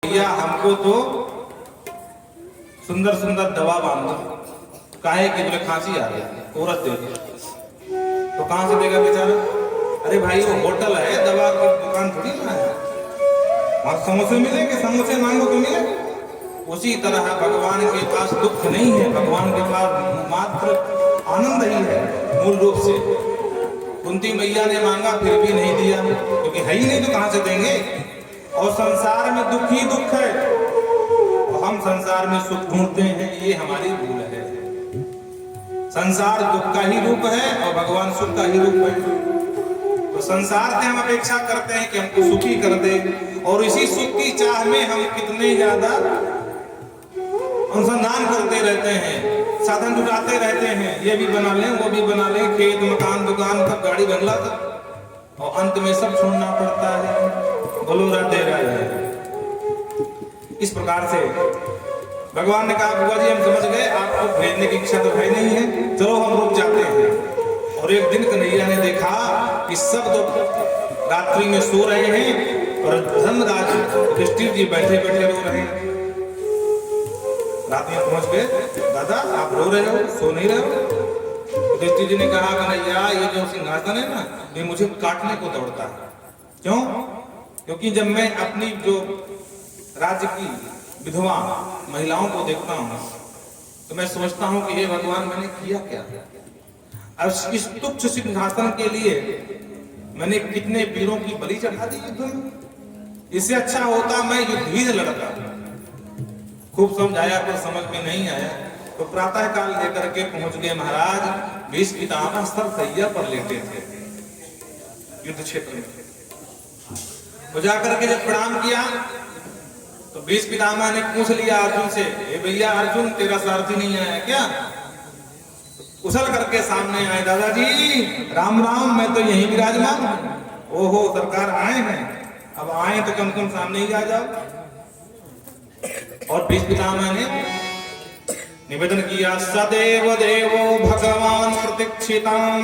भैया हमको तो सुंदर सुंदर दवा बांधो, काहे कि बोले खांसी आ रही औरत दे दे। तो कहां से देगा बेचारा? अरे भाई वो होटल है, दवा की दुकान थोड़ी ना है। वहां समोसे मिलेंगे, समोसे मांगो तो मिले। उसी तरह भगवान के पास दुख नहीं है, भगवान के पास मात्र आनंद ही है। मूल रूप से कुंती मैया ने मांगा फिर भी नहीं दिया, क्योंकि है ही नहीं तो कहां से देंगे। और संसार में दुख ही दुख है, और हम संसार में सुख ढूंढते हैं, ये हमारी भूल है। संसार दुख का ही रूप है और भगवान सुख का ही रूप है। तो संसार से हम अपेक्षा करते हैं कि हमको सुखी कर दे, और इसी सुख की चाह में हम कितने ज्यादा अनुसंधान करते रहते हैं, साधन जुटाते रहते हैं। ये भी बना लें, वो भी बना लें, खेत मकान दुकान सब गाड़ी बंगला सब, और अंत में सब छोड़ना पड़ता है, गोलोरा तेरा है। इस प्रकार से भगवान ने कहा बुआ जी हम समझ गए, आपको भेजने की इच्छा तो है नहीं है, चलो हम रुक जाते हैं। और एक दिन कन्हैया ने देखा कि सब तो रात्रि में सो रहे हैं और धर्मराज युधिष्ठिर जी बैठे बैठे रो रहे हैं। रात में पहुंच गए, दादा आप रो रहे हो, सो नहीं रहे हो? युधिष्ठिर जी ने कहा कन्हैया ये जो सिंहासन है ना, ये मुझे काटने को दौड़ता है। क्यों? क्योंकि जब मैं अपनी जो राज्य की विधवा महिलाओं को देखता हूं तो मैं सोचता हूं कि हे भगवान मैंने किया क्या? अब इस तुच्छ सिंहासन के लिए मैंने कितने वीरों की बलि चढ़ा दी युद्ध में। इससे अच्छा होता मैं युद्ध ही लड़ता। खूब समझाया पर समझ में नहीं आया, तो प्रातः काल लेकर के पहुंच गए महाराज। भीष्म पितामह सरसैया पर लेटे थे युद्ध क्षेत्र में। तो जाकर के जब प्रणाम किया तो भीष्म पितामह ने पूछ लिया अर्जुन से, ए भैया अर्जुन तेरा सारथी नहीं आया क्या? उछल करके सामने आए, दादाजी राम राम, मैं तो यहीं विराजमान हूं। ओहो सरकार आए हैं, अब आए तो कम से कम सामने ही आ जाओ। और भीष्म पितामह ने निवेदन किया, सदैव देवो भगवान प्रतीक्षितां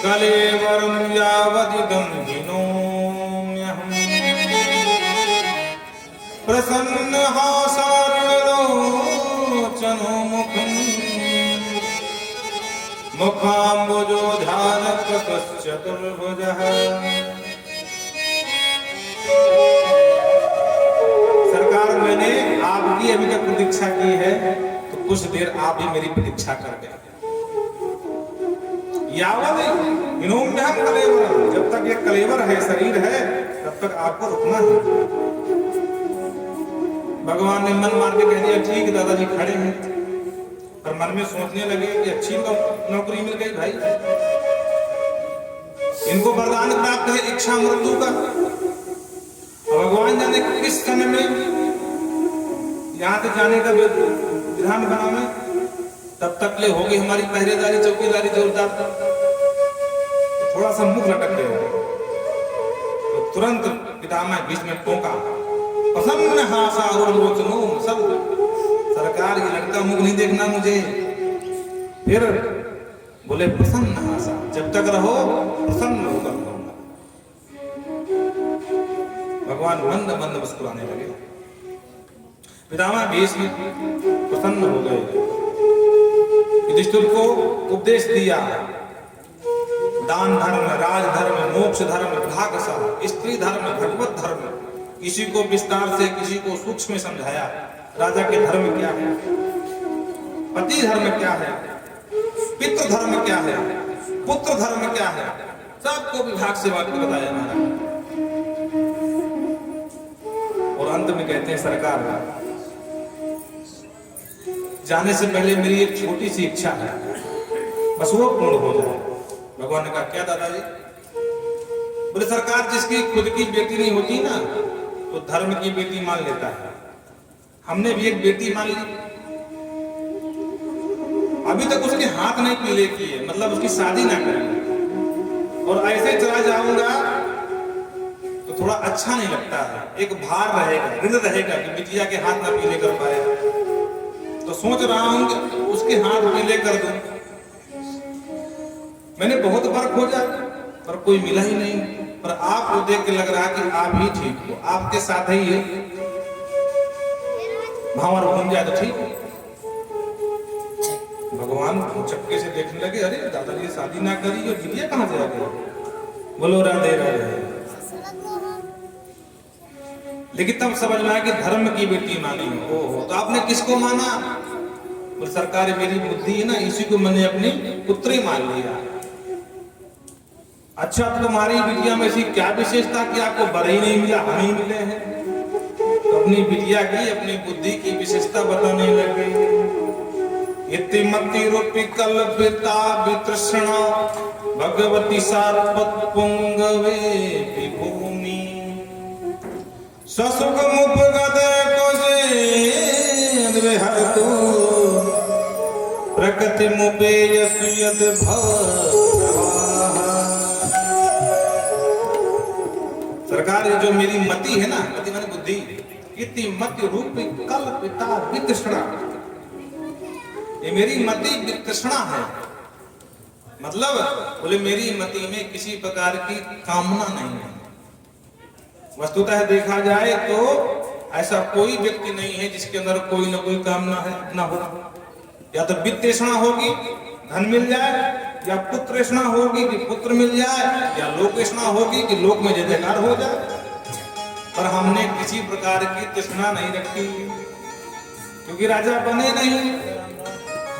कलेवरं यावदिदं हिनोम्यहम् प्रसन्न हासारणलोचनो मुखम् मुखाम्बुजो ध्यानकृतश्चतुर्भुजः। सरकार मैंने आपकी अभी तक प्रतीक्षा की है, तो कुछ देर आप भी मेरी प्रतीक्षा कर दे। यावद हिनोम्यहम् कलेवरम्, जब तक ये कलेवर है शरीर है तब तक आपको रुकना है। भगवान ने मन मार के कह दिया ठीक दादाजी खड़े हैं, पर मन में सोचने लगे कि अच्छी नौकरी मिल गई भाई, इनको वरदान प्राप्त है इच्छा मृत्यु का। भगवान जाने किस समय में यहाँ से जाने का विधान बना में, तब तक ले होगी हमारी पहरेदारी चौकीदारी जोरदार। तो थोड़ा सा मुख लटक गए, तो तुरंत पितामह भीष्म ने टोका, प्रसन्न हासारुलोचनो सब। सरकार ये लड़का मुख नहीं देखना मुझे। फिर बोले प्रसन्न हासा, जब तक रहो प्रसन्न होकर रहूंगा। भगवान मंद मंद मुस्कुराने लगे। पितामह भीष्म प्रसन्न हो गए, युधिष्ठिर को उपदेश दिया, दान धर्म, राज धर्म, मोक्ष धर्म, भागसा, स्त्री धर्म, भगवत धर्म, किसी को विस्तार से किसी को सूक्ष्म में समझाया। राजा के धर्म क्या है, पति धर्म क्या है, पितृ धर्म क्या है, पुत्र धर्म क्या है, सबको विभाग से वाक्य बताया महाराज। और अंत में कहते हैं सरकार जाने से पहले मेरी एक छोटी सी इच्छा है, बस वो पूर्ण हो जाए। भगवान ने कहा क्या दादाजी? बोले सरकार जिसकी खुद की बेटी नहीं होती ना, तो धर्म की बेटी मान लेता है। हमने भी एक बेटी मान ली, अभी तक उसके हाथ नहीं पीले किए, मतलब उसकी शादी ना करें, और ऐसे चला जाऊंगा तो थोड़ा अच्छा नहीं लगता है। एक भार रहेगा, ऋण रहेगा कि बिटिया के हाथ ना पीले कर पाए। तो सोच रहा हूं कि उसके हाथ पीले कर दूं। मैंने बहुत बार खोजा पर कोई मिला ही नहीं। पर आपको देख के लग रहा है कि आप ही ठीक हो, आपके साथ ही है भावर घूम जाए तो ठीक है। भगवान चक्के से देखने लगे, अरे दादाजी शादी ना करी और बिटिया कहाँ से आ गई। बोलो राधे राधे। लेकिन तब समझ में आया कि धर्म की बेटी मानी हो। तो आपने किसको माना? तो सरकार मेरी बुद्धि है ना, इसी को मैंने अपनी पुत्री मान लिया। अच्छा, तो तुम्हारी बिटिया में ऐसी क्या विशेषता कि आपको बर ही नहीं मिला, हम ही मिले हैं? तो अपनी बिटिया की, अपनी बुद्धि की विशेषता बताने लगे। इतिमति रूपी कल्पिता वितृष्णा भगवती सारपत पुंगवे विभूमि ससुख मुपगत कोसे विहतु प्रकृति मुपेयसु यद भव। सरकार, ये जो मेरी मति है ना, मति माने बुद्धि, इति मति रूप कल्पिता वितृष्णा, ये मेरी मति वितृष्णा है। मतलब बोले मेरी मति में किसी प्रकार की कामना नहीं है। वस्तुतः देखा जाए तो ऐसा कोई व्यक्ति नहीं है जिसके अंदर कोई ना कोई कामना है ना हो। या तो वित्त तृष्णा होगी, धन मिल जाए, या पुत्र तृष्णा होगी कि पुत्र मिल जाए, या लोक तृष्णा होगी कि लोक में जय जयकार हो जाए। पर हमने किसी प्रकार की तृष्णा नहीं रखी, क्योंकि राजा बने नहीं।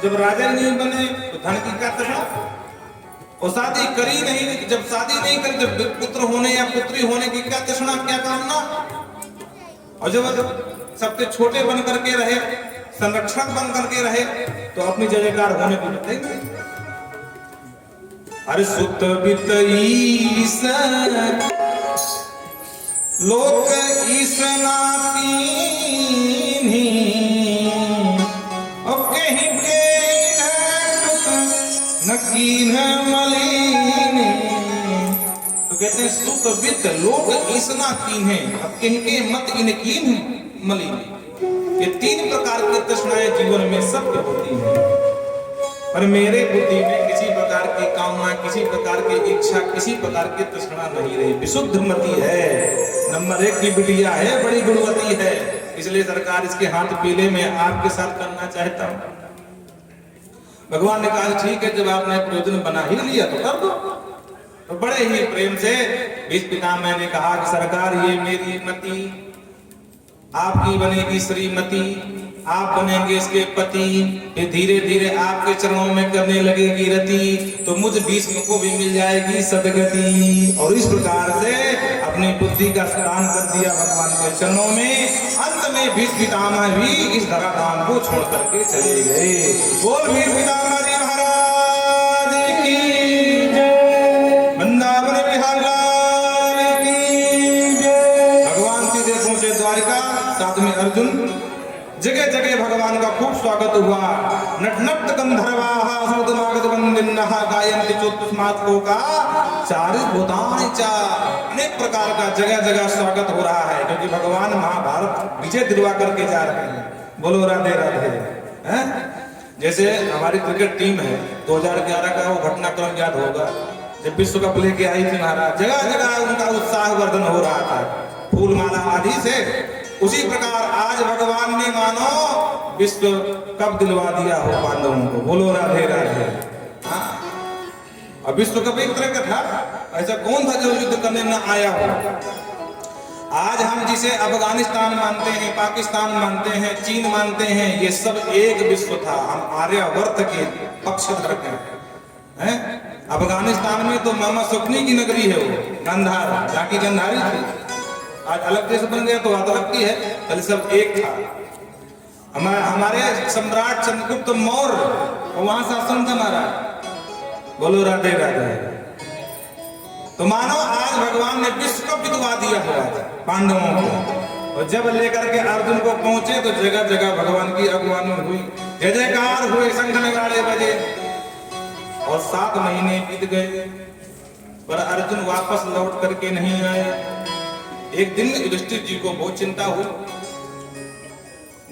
जब राजा नहीं बने तो धन की क्या तृष्णा, और शादी करी नहीं, जब शादी नहीं करी जब पुत्र होने या पुत्री होने की क्या तृष्णा, क्या कामना। और जब सबके छोटे बन करके रहे, संरक्षक बन करके रहे, तो अपनी जय जयकार होने को मिलते। अरे सुत बित ईसन लोक ईसना कीन्ही और कहीं के न कीन मलिनी। तो कहते हैं सुत बित लोक ईसना कीन्हे अब कहीं के मत इन कीन मलिनी। ये तीन प्रकार की तृष्णाएं जीवन में सबके होती हैं, पर मेरे बुद्धि में किसी प्रकार की कामना, किसी प्रकार की इच्छा, किसी प्रकार की तृष्णा नहीं रही। विशुद्ध मति है, नंबर 1 की बिटिया है, बड़ी गुणवती है। इसलिए सरकार इसके हाथ पीले में आपके साथ करना चाहता हूं। भगवान ने कहा ठीक है, जब आपने प्रयोजन बना ही लिया तो कर दो। तो बड़े ही प्रेम से इस पिता मैंने कहा कि सरकार ये मेरी मति, आपकी बनेगी श्रीमती, आप बनेंगे इसके पति, ये धीरे धीरे आपके चरणों में करने लगेगी रति, तो मुझ भीष्म को भी मिल जाएगी सदगति। और इस प्रकार से अपनी बुद्धि का स्नान कर दिया भगवान के चरणों में। अंत में भीष्म पितामह भी इस धराधाम को छोड़ करके चले गए। बोल भीष्म पितामह जी महाराज की जय, वृंदावन बिहार लाल की जय। भगवान सीधे पहुंचे द्वारिका, साथ में अर्जुन। जगह जगह भगवान का खूब स्वागत हुआ। नटनट गंधर्वाः सुदमागत वंदिनः गायन्ति चोत्तमात्कोका चारित भूतानि च। अनेक प्रकार का जगह जगह स्वागत हो रहा है, क्योंकि भगवान महाभारत विजय दिलवा करके जा रहे हैं। बोलो राधे राधे। हैं? जैसे हमारी क्रिकेट टीम है, 2011 का वो घटनाक्रम याद होगा, जब विश्व कप लेके आई थी महाराज, जगह जगह उनका उत्साह वर्धन हो रहा था फूल माला आदि से। उसी प्रकार आज भगवान ने मानो विश्व कप दिलवा दिया हो पांडवों को। बोलो राधे राधे। हाँ, अब विश्व कप एक तरह का था, ऐसा कौन था जो युद्ध करने न आया हो। आज हम जिसे अफगानिस्तान मानते हैं, पाकिस्तान मानते हैं, चीन मानते हैं, ये सब एक विश्व था। हम आर्यावर्त के पक्षधर हैं। अफगानिस्तान में तो मामा सुकनी की नगरी है, वो गंधार, जहाँ की गंधारी थी। आज अलग देश बन गया तो बात अलग की है, पहले सब एक था। हमारे सम्राट चंद्रगुप्त मौर्य, वहां शासन था महाराज। बोलो राधे राधे। तो मानो आज भगवान ने विश्व कप जितवा दिया हुआ पांडवों को। और जब लेकर के अर्जुन को पहुंचे तो जगह जगह भगवान की अगुवानी हुई, जय जयकार हुए, शंख नगाड़े बजे। और 7 महीने बीत गए, पर अर्जुन वापस लौट करके नहीं आए। एक दिन युधिष्ठिर जी को बहुत चिंता हुई।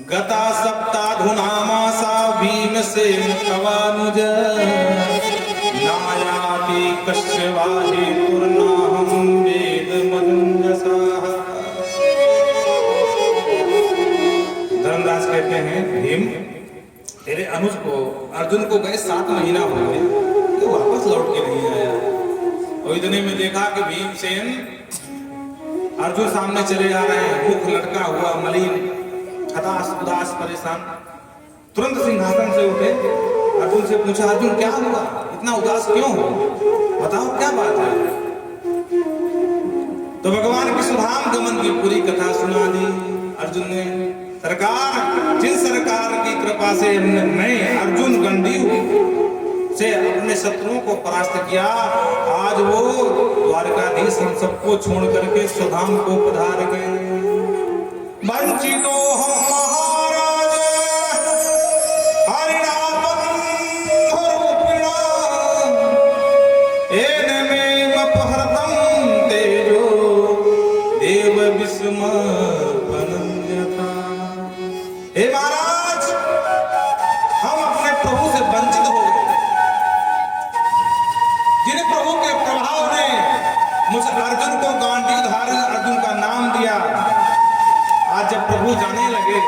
गता सप्ताधुनामासा भीमसेन तवानुज नायाति कश्यवाहे तुर्नाहं वे कहते हैं भीम तेरे अनुज को अर्जुन को गए 7 महीना हो गए, तो वापस लौट के नहीं आया। और इतने में देखा कि भीमसेन अर्जुन सामने चले आ रहे हैं, मुख लटका हुआ, मलिन, हताश, उदास, परेशान। तुरंत सिंहासन से उठे, अर्जुन से पूछा, अर्जुन क्या हुआ, इतना उदास क्यों हो, बताओ क्या बात है। तो भगवान की सुधाम गमन की पूरी कथा सुना दी अर्जुन ने। सरकार, जिन सरकार की कृपा से मैं अर्जुन गंडीव से अपने शत्रुओं को परास्त किया, आज वो द्वारकाधीश हम सबको छोड़ करके सुधाम को पधार गए। वंचितो हम महाराज हरिणा बंधुरूपिणा एनमेव अपहृतं तेजो देव विस्मपनन्यथा। हे महाराज, हम अपने प्रभु से वंचित हो गए। जिन प्रभु के प्रभाव ने मुझ अर्जुन को गांडीवधारी अर्जुन का नाम दिया, आज जब प्रभु जाने लगे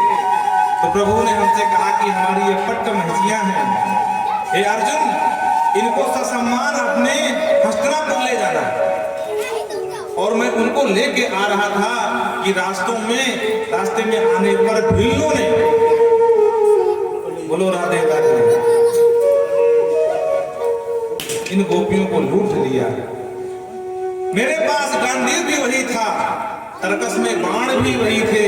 तो प्रभु ने हमसे कहा कि हमारी ये पट्ट महजियां हैं, हे अर्जुन, इनको ससम्मान अपने हस्तिनापुर ले जाना। और मैं उनको लेके आ रहा था कि रास्ते में आने पर भिल्लों ने, बोलो राधे राधे, इन गोपियों को लूट लिया। मेरे पास गांडीव भी वही था, तरकस में बाण भी वही थे,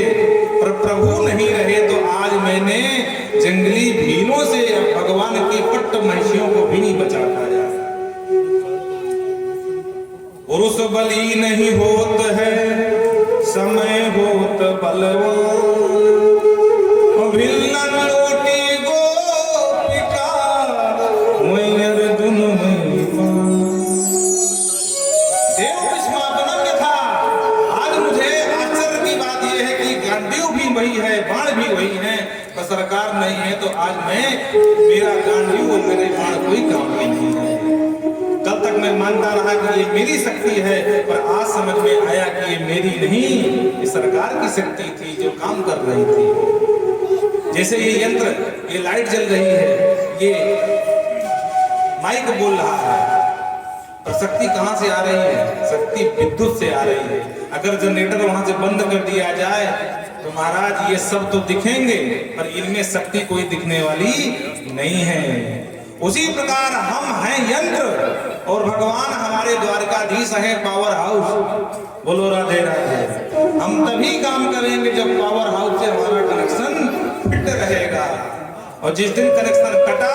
पर प्रभु नहीं रहे तो आज मैंने जंगली भीलों से भगवान की पट्ट महिषियों को भी नहीं बचा पाया। पुरुष बली नहीं होत है, समय होत बलवान, भिल्लन लोटी गोपिका मैं अर्जुन में देव विस्मपनन्य था। आज मुझे आश्चर्य की बात यह है कि गांडीव भी वही है, बाण भी वही है, पर सरकार नहीं है तो आज मेरा गांडीव और मेरे बाण कोई काम की नहीं है। कल तक मैं मानता रहा कि ये मेरी शक्ति है, पर आज समझ में आया कि ये मेरी नहीं, ये सरकार की शक्ति थी जो काम कर रही थी। जैसे ये यंत्र, ये लाइट जल रही है, ये माइक बोल रहा है, पर शक्ति कहां से आ रही है? शक्ति विद्युत से आ रही है। अगर जनरेटर वहां से बंद कर दिया जाए तो महाराज ये सब तो दिखेंगे, पर इनमें शक्ति कोई दिखने वाली नहीं है। उसी प्रकार हम हैं यंत्र और भगवान हमारे द्वारकाधीश है पावर हाउस। बोलो राधे राधे। हम तभी काम करेंगे जब पावर हाउस से हमारा कनेक्शन फिट रहेगा, और जिस दिन कनेक्शन कटा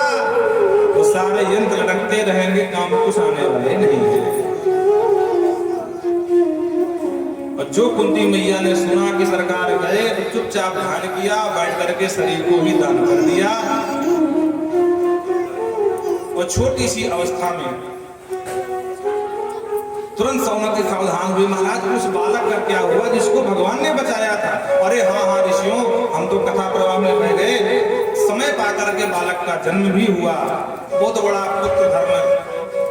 तो सारे यंत्र लटकते रहेंगे, काम कुछ आने वाले नहीं है। और जो कुंती मैया ने सुना कि सरकार गए तो चुपचाप ध्यान किया, बैठ करके शरीर को भी दान कर दिया। और छोटी सी अवस्था में तुरंत सौनक सावधान हुए, महाराज उस बालक का क्या हुआ जिसको भगवान ने बचाया था? अरे हाँ ऋषियों, हम तो कथा प्रवाह में रह गए, समय पाकर के बालक का जन्म भी हुआ। बहुत बड़ा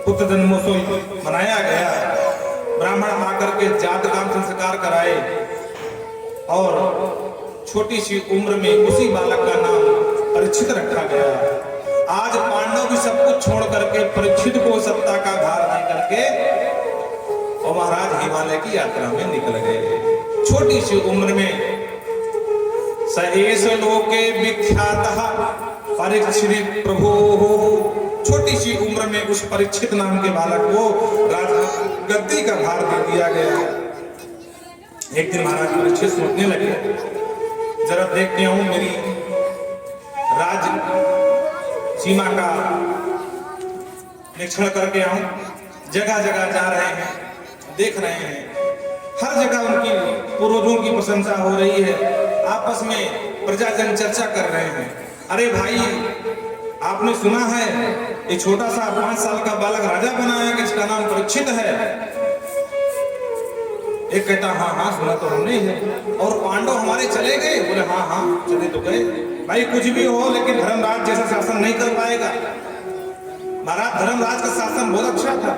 पुत्र जन्मोत्सव मनाया गया, ब्राह्मण आकर के जात काम संस्कार कराए, और छोटी सी उम्र में उसी बालक का नाम परीक्षित रखा गया। आज पांडव भी सब कुछ छोड़ करके परीक्षित को सत्ता का भार दे करके और महाराज हिमालय की यात्रा में निकल गए। छोटी सी उम्र में सएस लोके विख्यातः परीक्षित प्रभु, छोटी सी उम्र में उस परीक्षित नाम के बालक को गद्दी का भार दे दिया गया। एक दिन महाराज परीक्षित सोचने लगे, जरा देखते हूं मेरी राज सीमा का निरीक्षण करके आऊं। जगह जगह जा रहे हैं, देख रहे हैं, हर जगह उनकी पूर्वजों की प्रशंसा हो रही है, आपस में प्रजाजन चर्चा कर रहे हैं। अरे भाई, आपने सुना है ये छोटा सा 5 साल का बालक राजा बनाया कि इसका नाम परीक्षित है? एक कहता हाँ हाँ सुना तो हमने है। और पांडव हमारे चले गए? बोले हाँ हाँ चले तो गए। भाई कुछ भी हो, लेकिन धर्मराज जैसा शासन नहीं कर पाएगा। महाराज धर्मराज का शासन बहुत अच्छा था।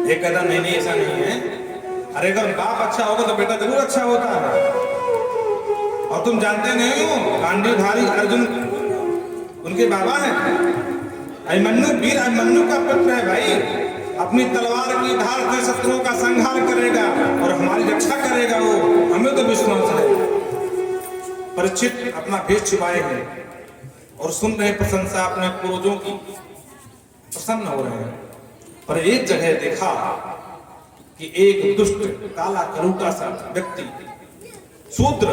एक कहता नहीं नहीं ऐसा नहीं है, अरे अगर बाप अच्छा होगा तो बेटा जरूर अच्छा होता है। और तुम जानते नहीं हो, गांडीधारी अर्जुन उनके बाबा हैं। अभिमन्यु, वीर अभिमन्यु का पुत्र है भाई। अपनी तलवार की धार से शत्रुओं का संहार करेगा और हमारी रक्षा करेगा वो, हमें तो विश्वास है। परीक्षित अपना भेष छुपाए हैं और सुन रहे प्रशंसा अपने पूर्वजों की, प्रसन्न हो रहे हैं। पर एक जगह देखा कि एक दुष्ट काला करूटा सा व्यक्ति शूद्र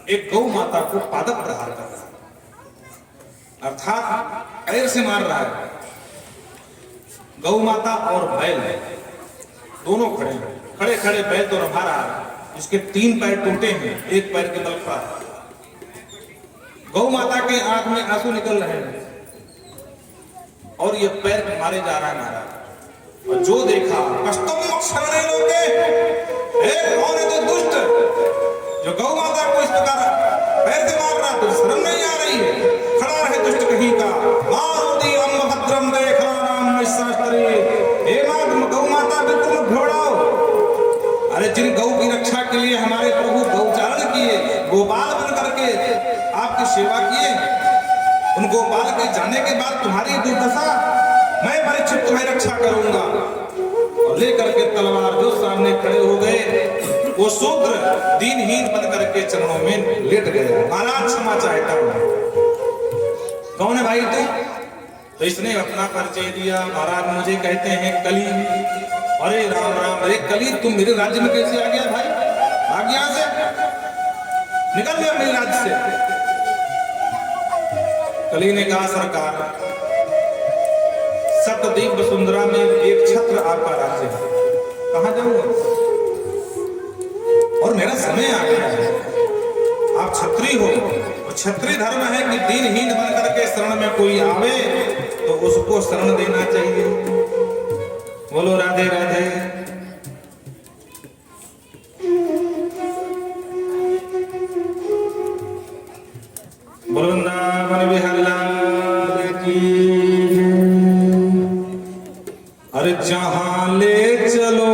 एक गौ माता को पादप प्रहार कर रहा है, अर्थात पैर से मार रहा है। गौ माता और बैल दोनों खड़े हैं, खड़े खड़े बैल तो रहा रहा है, इसके 3 पैर टूटे हैं, एक पैर के बल पर। गौ माता के आंख में आंसू निकल रहे हैं और ये पैर मारे जा रहा है महाराज। और जो देखा कष्टम शरणे लोके, कौन है तो दुष्ट जो गौ माता को इस प्रकार पैर से मार रहा, तो शर्म नहीं आ रही है। खड़ा है दुष्ट कहीं का, मारुति अम्ब भद्रम देखा राम शास्त्री, हे मां गौ माता बिल्कुल घबराओ। अरे जिन गौ की रक्षा के लिए हमारे प्रभु गौचारण किए, गोपाल बन करके आपकी सेवा किए, उन गोपाल के जाने के बाद तुम्हारी दुर्दशा, मैं परीक्षित तुम्हें रक्षा करूंगा। और लेकर के तलवार जो सामने खड़े हो गए, वो शूद्र दीनहीन बन करके चरणों में लेट गए। महाराज क्षमा चाहता हूं। कौन है भाई तू? तो इसने अपना परिचय दिया। महाराज मुझे कहते हैं कली। अरे राम राम, अरे कली तुम मेरे राज्य में कैसे आ गया भाई? भाग यहां से, निकल गया मेरे राज्य से। कली ने कहा सरकार, सतद्वीप वसुंधरा में एक छत्र आपका राज्य है, कहां जाऊंगा? और मेरा समय आ गया है, आप छत्री हो, और छत्री धर्म है कि दीनहीन बन करके शरण में कोई आवे तो उसको शरण देना चाहिए। बोलो राधे राधे। बोलो वृंदावन बिहारी लाल की। अरे जहां ले चलो